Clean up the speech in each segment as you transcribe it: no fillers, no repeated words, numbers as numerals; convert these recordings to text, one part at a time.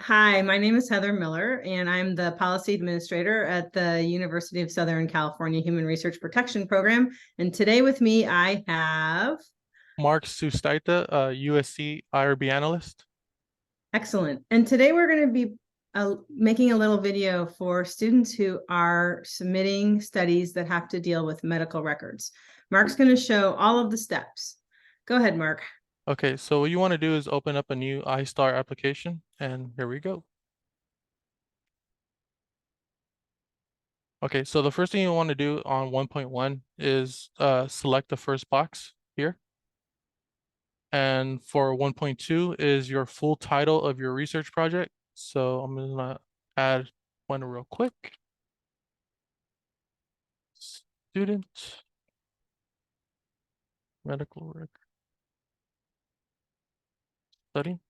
Hi, my name is Heather Miller, and I'm the policy administrator at the University of Southern California Human Research Protection Program. And today with me, I have Mark Sustaita, USC IRB analyst. excellent. And today we're going to be making a little video for students who are submitting studies that have to deal with medical records. Mark's going to show all of the steps. Go ahead, Mark. Okay, so what you want to do is open up a new iStar application, and here we go. Okay, so the first thing you want to do on 1.1 is select the first box here. And for 1.2 is your full title of your research project. So I'm gonna add one real quick. Student medical record study.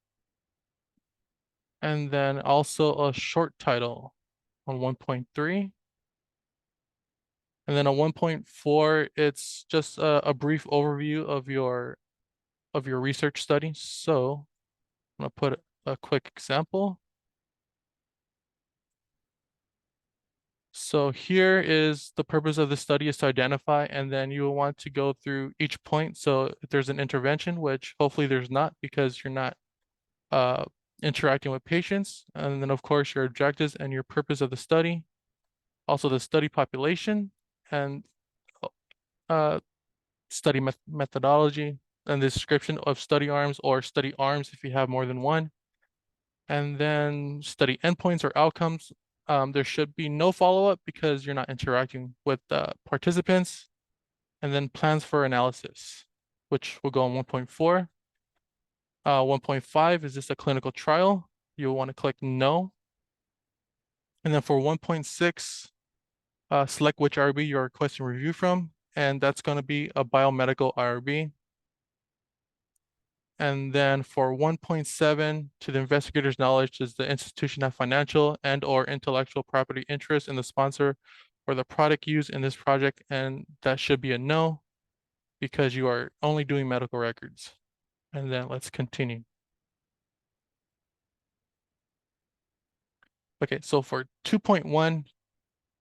And then also a short title on 1.3. And then on 1.4, it's just a brief overview of your research study. So I'm gonna put a quick example. So here is the purpose of the study is to identify, and then you will want to go through each point. So if there's an intervention, which hopefully there's not because you're not uh, interacting with patients, and then of course your objectives and your purpose of the study, also the study population, and uh, study methodology, and the description of study arms or study arms if you have more than one. And then study endpoints or outcomes. There should be no follow-up because you're not interacting with participants. And then plans for analysis, which will go on 1.4. 1.5, is this a clinical trial? You'll want to click no. And then for 1.6, select which IRB you're requesting review from, and that's going to be a biomedical IRB. And then for 1.7, to the investigator's knowledge, does the institution have financial and or intellectual property interest in the sponsor or the product used in this project? And that should be a no, because you are only doing medical records. And then let's continue. Okay, so for 2.1,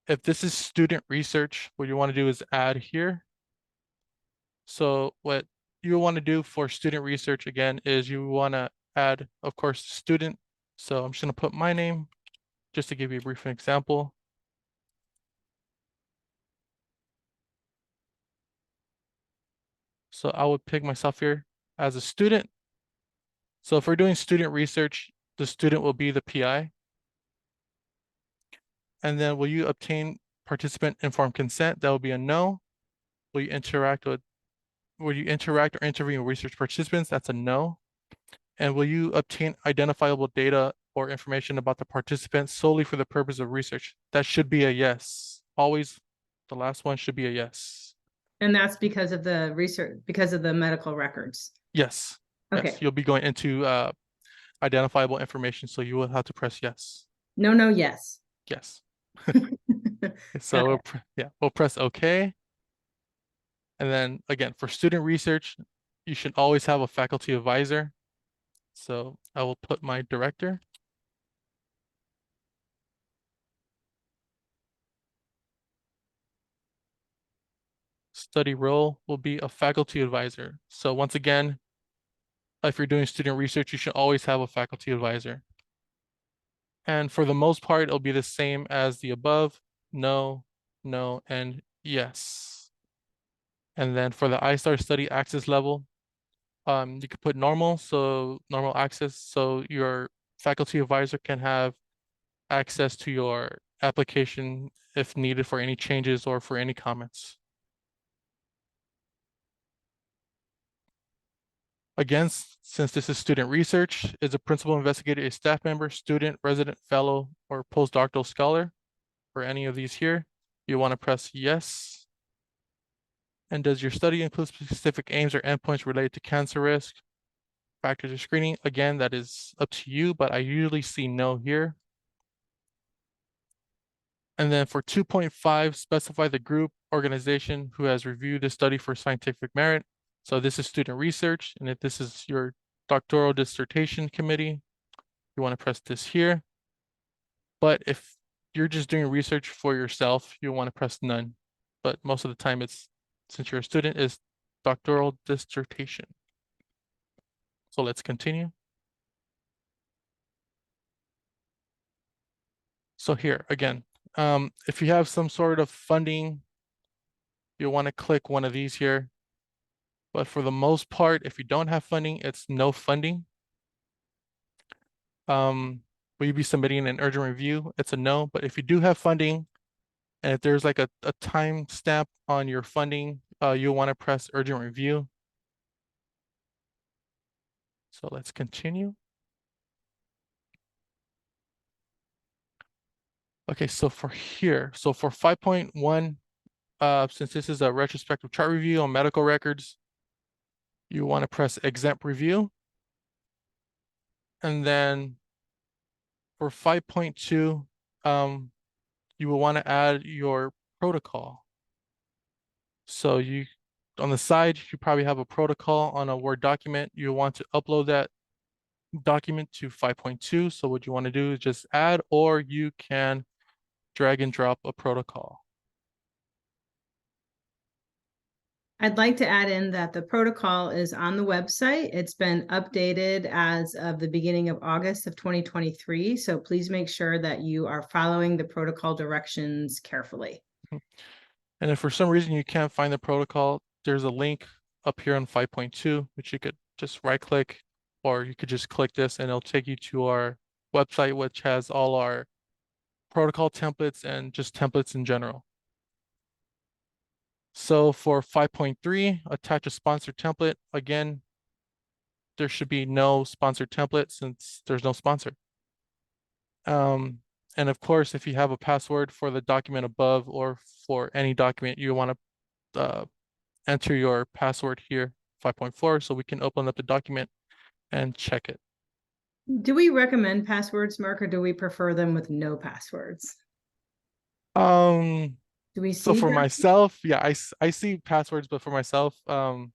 if this is student research, what you want to do is add here. So what you want to do for student research again is you want to add, of course, student. So I'm just going to put my name just to give you a brief example. So I would pick myself here as a student. So if we're doing student research, the student will be the PI. And then will you obtain participant informed consent? That will be a no. Will you interact or intervene with research participants? That's a no. And will you obtain identifiable data or information about the participants solely for the purpose of research? That should be a yes. Always the last one should be a yes. And that's because of the research, because of the medical records. Yes. Yes. Okay. You'll be going into identifiable information, so you will have to press yes. No, no, yes. Yes. Got So it. we'll press OK. And then again, for student research, you should always have a faculty advisor. So I will put my director. Study role will be a faculty advisor. So once again, if you're doing student research, you should always have a faculty advisor. And for the most part, it'll be the same as the above. No, no, and yes. And then for the iStar study access level, you could put normal, so normal access, so your faculty advisor can have access to your application if needed for any changes or for any comments. Again, since this is student research, is a principal investigator a staff member, student, resident, fellow, or postdoctoral scholar? For any of these here, you want to press yes. And does your study include specific aims or endpoints related to cancer risk, factors of screening? Again, that is up to you, but I usually see no here. And then for 2.5, specify the group organization who has reviewed the study for scientific merit. So this is student research, and if this is your doctoral dissertation committee, you want to press this here. But if you're just doing research for yourself, you want to press none. But most of the time it's, since you're a student, is doctoral dissertation. So let's continue. So here again, if you have some sort of funding, you'll want to click one of these here. But for the most part, if you don't have funding, it's no funding. Will you be submitting an urgent review? It's a no. But if you do have funding, and if there's like a time stamp on your funding, you'll want to press urgent review. So let's continue. Okay, so for here, so for 5.1, since this is a retrospective chart review on medical records, you want to press exempt review. And then for 5.2, you will want to add your protocol. So you, on the side, you probably have a protocol on a Word document. You want to upload that document to 5.2. So what you want to do is just add, or you can drag and drop a protocol. I'd like to add in that the protocol is on the website. It's been updated as of the beginning of August of 2023. So please make sure that you are following the protocol directions carefully. And if for some reason you can't find the protocol, there's a link up here on 5.2, which you could just right click, or you could just click this and it'll take you to our website, which has all our protocol templates and just templates in general. So for 5.3, attach a sponsor template. Again, there should be no sponsored template since there's no sponsor. And of course, if you have a password for the document above or for any document, you want to enter your password here, 5.4, so we can open up the document and check it. Do we recommend passwords, Mark, or do we prefer them with no passwords? Do we So see for that? myself, yeah, I see passwords, but for myself, yeah,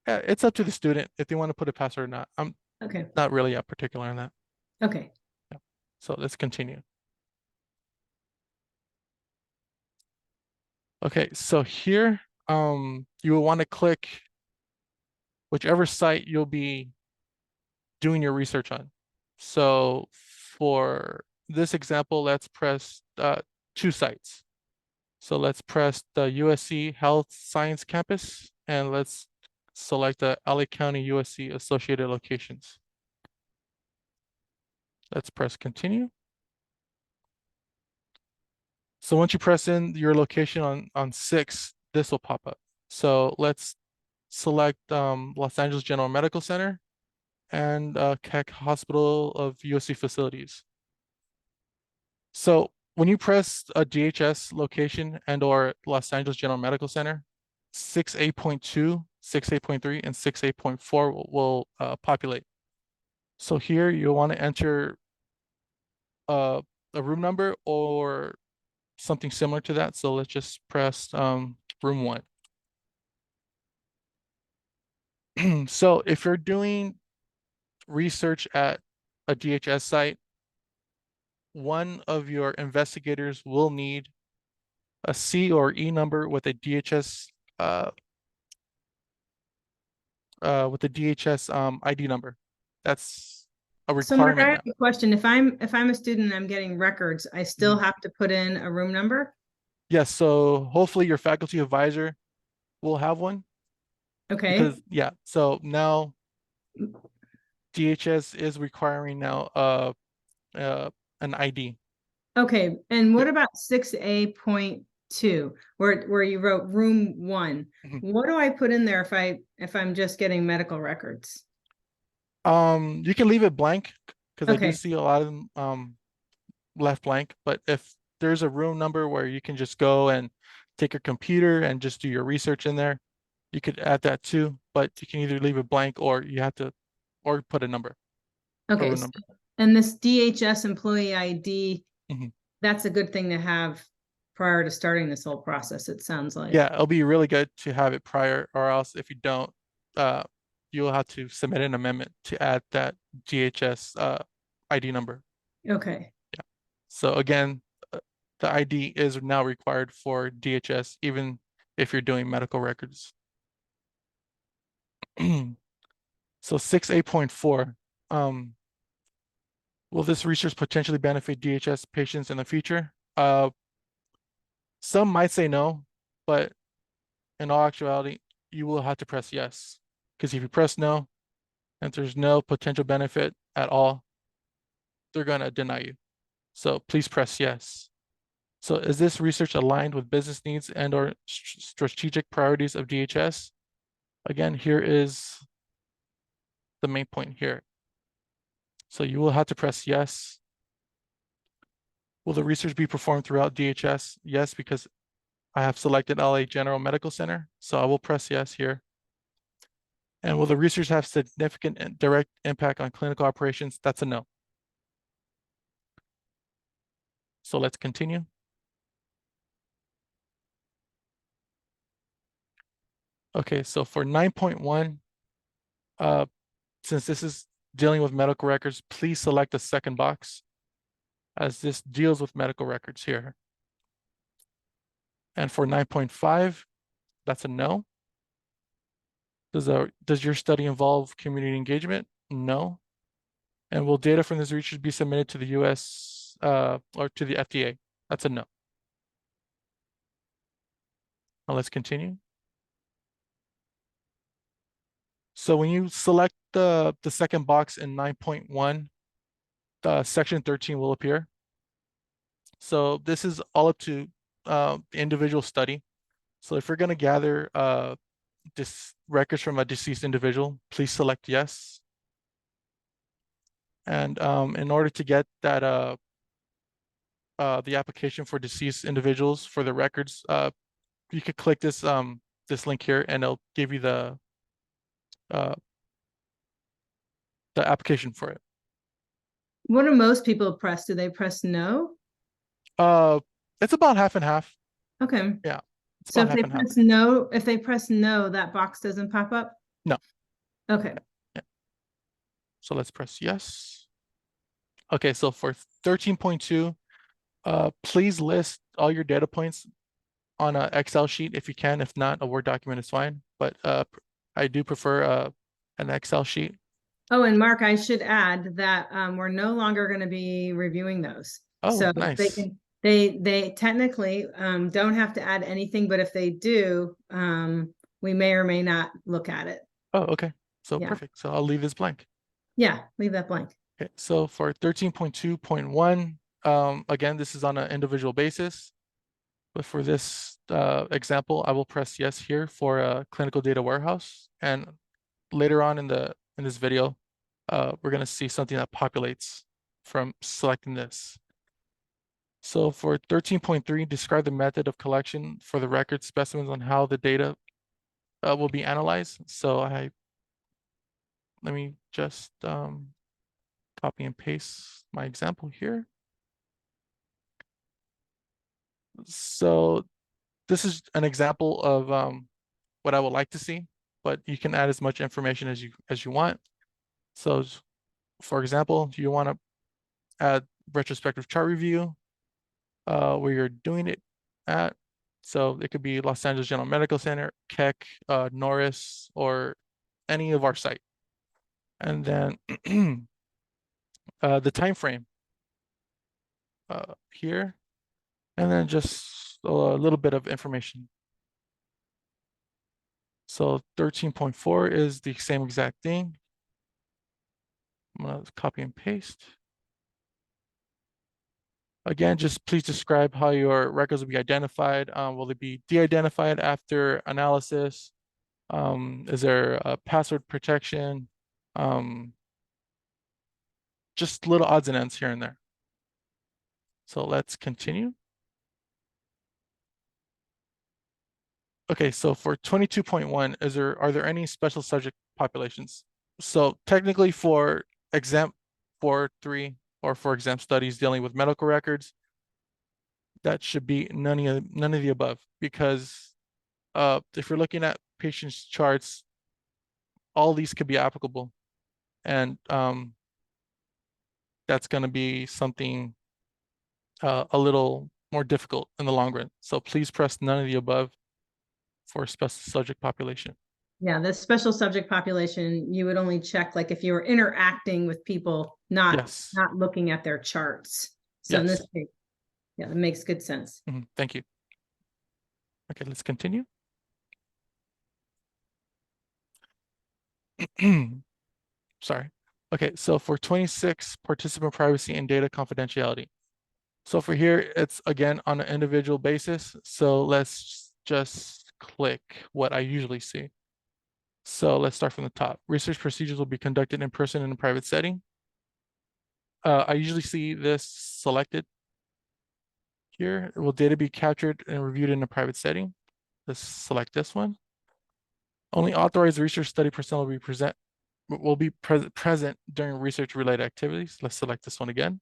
it's up to the student if they want to put a password or not. I'm Okay. not really particular on that. Okay. Yeah. So let's continue. Okay, so here, you will want to click whichever site you'll be doing your research on. So for this example, let's press two sites. So let's press the USC Health Science Campus, and let's select the LA County USC associated locations. Let's press continue. So once you press in your location on 6, this will pop up. So let's select Los Angeles General Medical Center and Keck Hospital of USC facilities. So when you press a DHS location and or Los Angeles General Medical Center, 6A.2, 6A.3, and 6A.4 will populate. So here you'll want to enter a room number or something similar to that. So let's just press room 1. So if you're doing research at a DHS site, one of your investigators will need a C or E number with a DHS ID number. That's a So Mark, I requirement have now. a question. If I'm a student and I'm getting records, I still Mhm. have to put in a room number? Yes, so hopefully your faculty advisor will have one Okay. because yeah, so now DHS is requiring now an ID. Okay. And what Yep. about 6A.2, where you wrote room 1? Mhm. What do I put in there if I'm just getting medical records? You can leave it blank because I do Okay. see a lot of them left blank, but if there's a room number where you can just go and take your computer and just do your research in there, you could add that too, but you can either leave it blank or you have to, or put a number, a Okay. room number. And this DHS employee ID, Mhm. that's a good thing to have prior to starting this whole process, it sounds like. Yeah, it'll be really good to have it prior, or else if you don't, you'll have to submit an amendment to add that DHS ID number. Okay. So again, the ID is now required for DHS, even if you're doing medical records. So 6A.4, will this research potentially benefit DHS patients in the future? Some might say no, but in all actuality, you will have to press yes. Because if you press no, and there's no potential benefit at all, they're gonna deny you. So please press yes. So is this research aligned with business needs and or strategic priorities of DHS? Again, here is the main point here. So you will have to press yes. Will the research be performed throughout DHS? Yes, because I have selected LA General Medical Center. So I will press yes here. And will the research have significant and direct impact on clinical operations? That's a no. So let's continue. Okay, so for 9.1, since this is dealing with medical records, please select the second box as this deals with medical records here. And for 9.5, that's a no. Does your study involve community engagement? No. And will data from this research be submitted to the US or to the FDA? That's a no. Now let's continue. So when you select the second box in 9.1, section 13 will appear. So this is all up to the individual study. So if you're going to gather this records from a deceased individual, please select yes. And in order to get that the application for deceased individuals for the records, you could click this this link here, and it'll give you uh, the application for it. What do most people press? Do they press no? It's about half and half. Okay. Yeah, it's So about if they half and half. press no, if they press no, that box doesn't pop up? No. Okay. Yeah. So let's press yes. Okay, so for 13.2, please list all your data points on an Excel sheet if you can. If not, a Word document is fine. But I do prefer an Excel sheet. Oh, and Mark, I should add that we're no longer going to be reviewing those. Oh, So they nice. can they technically don't have to add anything, but if they do, we may or may not look at it. Oh, okay. So Yeah. perfect. So I'll leave this blank. Yeah, leave that blank. Okay, so for 13.2.1, again, this is on an individual basis. But for this example, I will press yes here for a clinical data warehouse. And later on in this video, we're going to see something that populates from selecting this. So for 13.3, describe the method of collection for the record specimens on how the data will be analyzed. So let me just copy and paste my example here. So this is an example of what I would like to see, but you can add as much information as you want. So for example, you want to add retrospective chart review where you're doing it at. So it could be Los Angeles General Medical Center, Keck, Norris, or any of our site. And then the time frame here, and then just a little bit of information. So 13.4 is the same exact thing. I'm gonna copy and paste. Again, just please describe how your records will be identified. Will they be de-identified after analysis? Is there a password protection? Just little odds and ends here and there. So let's continue. Okay, so for 22.1, are there any special subject populations? So technically for exam 4.3 or for exam studies dealing with medical records, that should be none of the above, because if you're looking at patients' charts, all these could be applicable. And that's going to be something a little more difficult in the long run. So please press none of the above for a special subject population. Yeah, the special subject population, you would only check like if you were interacting with people, Yes. not looking at their charts. So in Yes. this case, yeah, that makes good sense. Thank you. Okay, let's continue. Sorry. Okay, so for 26, participant privacy and data confidentiality. So for here, it's again on an individual basis. So let's just click what I usually see. So let's start from the top. Research procedures will be conducted in person in a private setting. I usually see this selected here. Will data be captured and reviewed in a private setting? Let's select this one. Only authorized research study personnel will be present during research-related activities. Let's select this one again.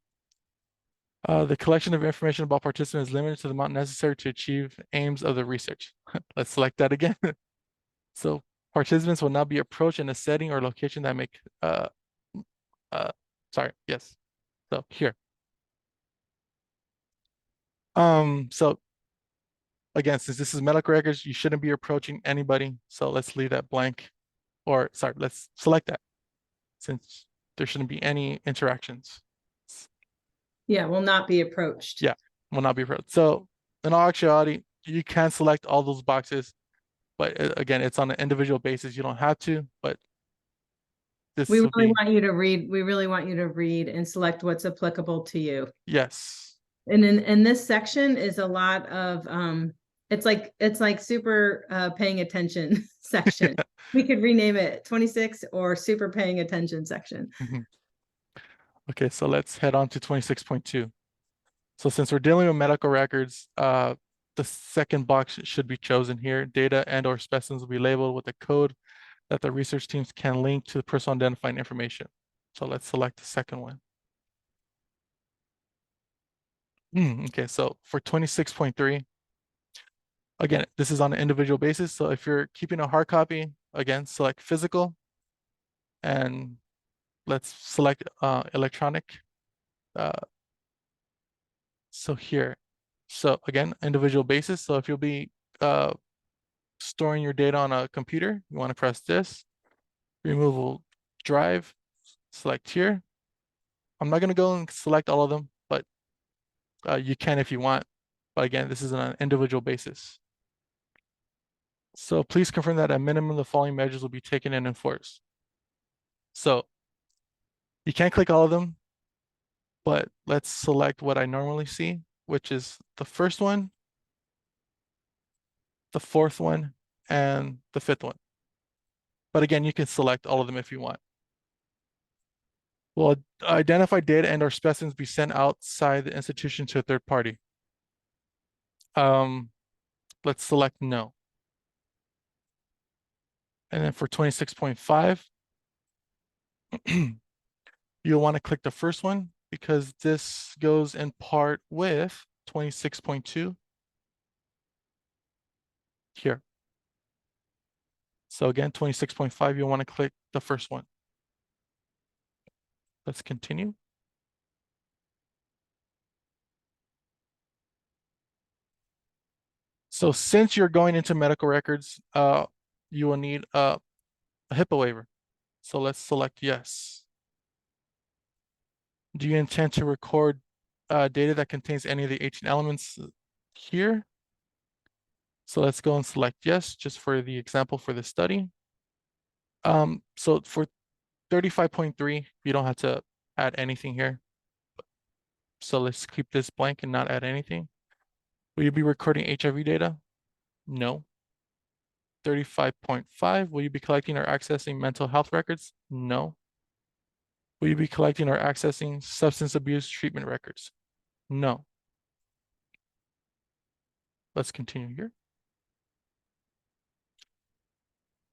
The collection of information about participants is limited to the amount necessary to achieve aims of the research. Let's select that again. So participants will not be approached in a setting or location that make, sorry, yes. So here. So again, since this is medical records, you shouldn't be approaching anybody. So let's leave that blank, or sorry, let's select that since there shouldn't be any interactions. Yeah, will not be approached. Yeah, will not be approached. So in all actuality, you can select all those boxes, but again, it's on an individual basis. You don't have to, but this We will really be, want you to read, we really want you to read and select what's applicable to you. yes. And in this section is a lot of it's like super paying attention section. We could rename it 26 or super paying attention section. Mhm. Okay, so let's head on to 26.2. So since we're dealing with medical records, the second box should be chosen here. Data and or specimens will be labeled with a code that the research teams can link to the personal identifying information. So let's select the second one. Okay, so for 26.3, again, this is on an individual basis. So if you're keeping a hard copy, again, select physical and let's select electronic. So here, so again, individual basis. So if you'll be storing your data on a computer, you want to press this, removable drive, select here. I'm not going to go and select all of them, but you can if you want. But again, this is on an individual basis. So please confirm that at minimum, the following measures will be taken and enforced. So you can't click all of them, but let's select what I normally see, which is the first one, the fourth one, and the fifth one. But again, you can select all of them if you want. Will identified data and or specimens be sent outside the institution to a third party? Let's select no. And then for 26.5, you'll want to click the first one because this goes in part with 26.2 here. So again, 26.5, you'll want to click the first one. Let's continue. So since you're going into medical records, you will need a HIPAA waiver. So let's select yes. Do you intend to record data that contains any of the 18 elements here? So let's go and select yes, just for the example for the study. So for 35.3, you don't have to add anything here. So let's keep this blank and not add anything. Will you be recording HIV data? No. 35.5, will you be collecting or accessing mental health records? No. Will you be collecting or accessing substance abuse treatment records? No. Let's continue here.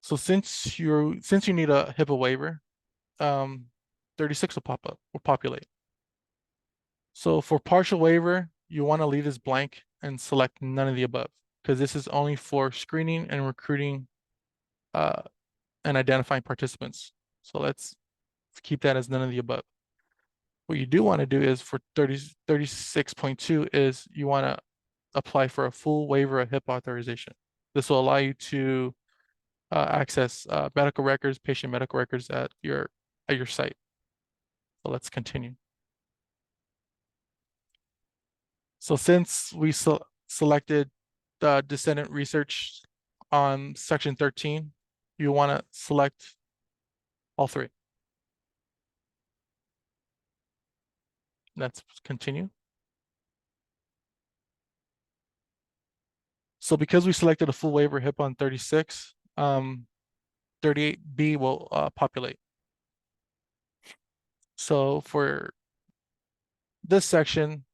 So since you need a HIPAA waiver, 36 will pop up, will populate. So for partial waiver, you want to leave this blank and select none of the above because this is only for screening and recruiting and identifying participants. So let's keep that as none of the above. What you do want to do is for 36.2 is you want to apply for a full waiver of HIPAA authorization. This will allow you to access medical records, patient medical records at your site. So let's continue. So since we selected the descendant research on section 13, you want to select all three. Let's continue. So because we selected a full waiver HIPAA on 36, 38B will populate. So for this section,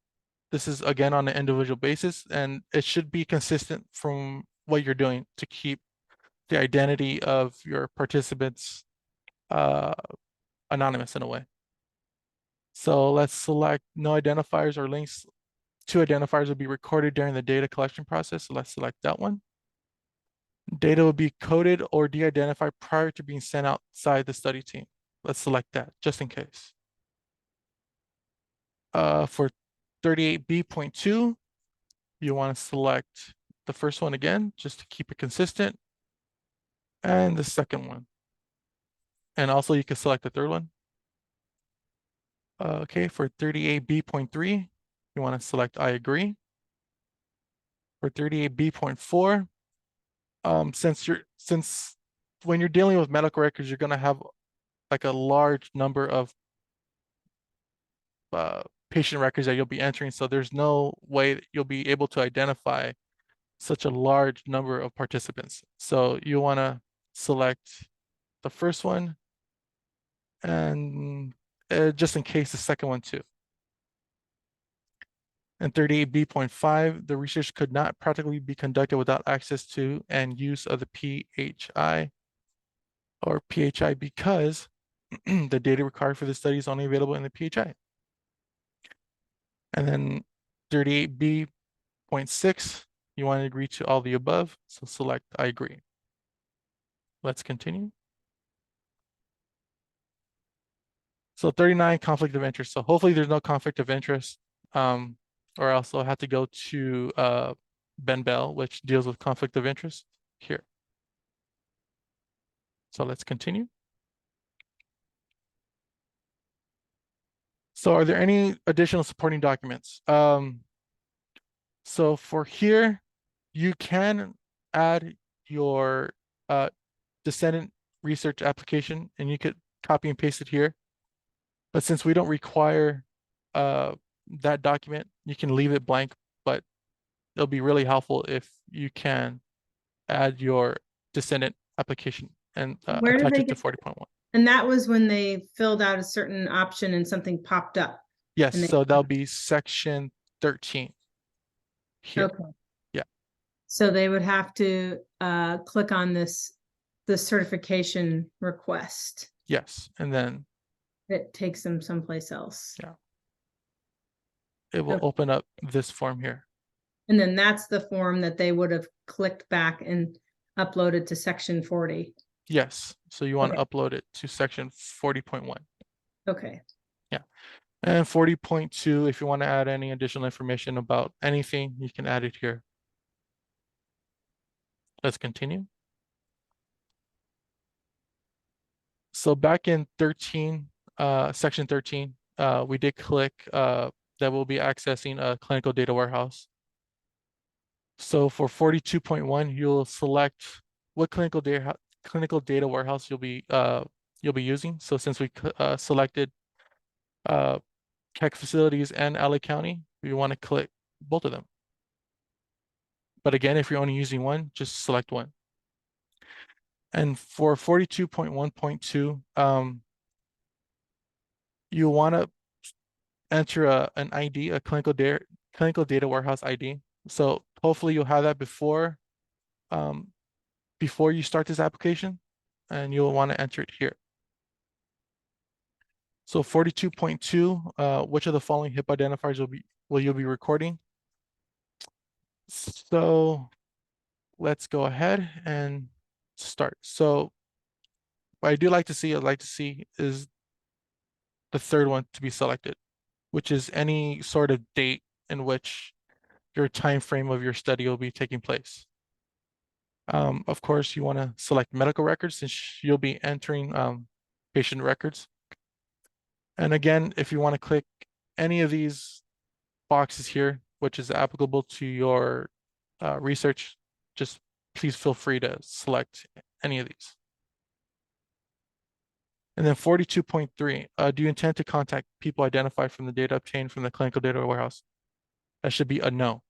this is again on an individual basis, and it should be consistent from what you're doing to keep the identity of your participants anonymous in a way. So let's select no identifiers or links. 2 identifiers will be recorded during the data collection process. So let's select that one. Data will be coded or de-identified prior to being sent outside the study team. Let's select that just in case. For 38B.2, you want to select the first one again, just to keep it consistent, and the second one. And also you can select the third one. Okay, for 38B.3, you want to select I agree. For 38B.4, since when you're dealing with medical records, you're going to have like a large number of patient records that you'll be entering. So there's no way that you'll be able to identify such a large number of participants. So you want to select the first one, and just in case the second one too. And 38B.5, the research could not practically be conducted without access to and use of the PHI or PHI because the data required for the study is only available in the PHI. And then 38B.6, you want to agree to all the above, so select I agree. Let's continue. So 39, conflict of interest. So hopefully there's no conflict of interest, or else I'll have to go to Ben Bell, which deals with conflict of interest here. So let's continue. So are there any additional supporting documents? So for here, you can add your descendant research application, and you could copy and paste it here. But since we don't require that document, you can leave it blank, but it'll be really helpful if you can add your descendant application and Where did attach they it to get? 40.1. And that was when they filled out a certain option and something popped up. Yes, And they, so that'll be section 13 here. okay. Yeah. So they would have to click on the certification request. Yes, and then It takes them someplace else. yeah, it will Okay. open up this form here. And then that's the form that they would have clicked back and uploaded to section 40. Yes, so you want to Okay. upload it to section 40.1. Okay. Yeah, and 40.2, if you want to add any additional information about anything, you can add it here. Let's continue. So back in 13, section 13, we did click that we'll be accessing a clinical data warehouse. So for 42.1, you'll select what clinical data warehouse you'll be using. So since we selected Keck Facilities and LA County, we want to click both of them. But again, if you're only using one, just select one. And for 42.1.2, you want to enter an ID, a clinical data warehouse ID. So hopefully you'll have that before you start this application, and you'll want to enter it here. So 42.2, which of the following HIPAA identifiers will you be recording? So let's go ahead and start. So What I do like to see, I'd like to see is the third one to be selected, which is any sort of date in which your time frame of your study will be taking place. Of course, you want to select medical records since you'll be entering patient records. And again, if you want to click any of these boxes here, which is applicable to your research, just please feel free to select any of these. And then 42.3, do you intend to contact people identified from the data obtained from the clinical data warehouse? That should be a no,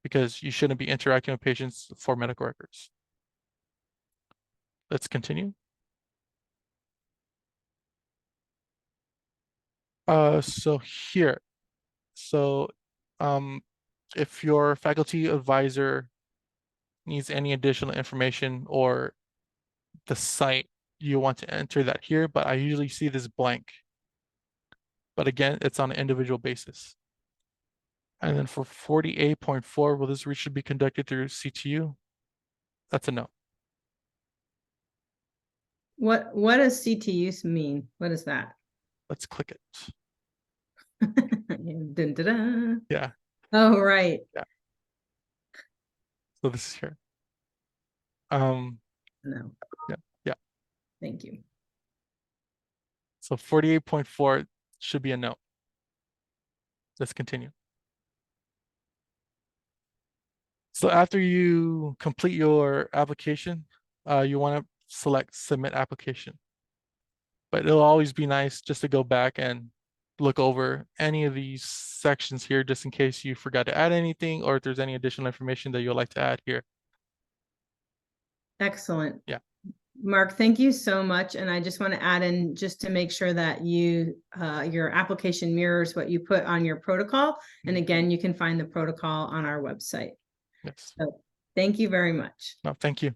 because you shouldn't be interacting with patients for medical records. Let's continue. So here, so if your faculty advisor needs any additional information or the site, you want to enter that here, but I usually see this blank. But again, it's on an individual basis. And then for 48.4, will this research be conducted through CTU? That's a no. What does CTU mean? What is that? Let's click it. Dun, dun, dun. Yeah. Oh, right. Yeah. So this is here. No. Yeah. Thank you. So 48.4 should be a no. Let's continue. So after you complete your application, you want to select submit application. But it'll always be nice just to go back and look over any of these sections here, just in case you forgot to add anything or if there's any additional information that you'd like to add here. Excellent. Yeah. Mark, thank you so much. And I just want to add in just to make sure that you your application mirrors what you put on your protocol. And again, you can find the protocol on our website. Yes. So thank you very much. No, thank you.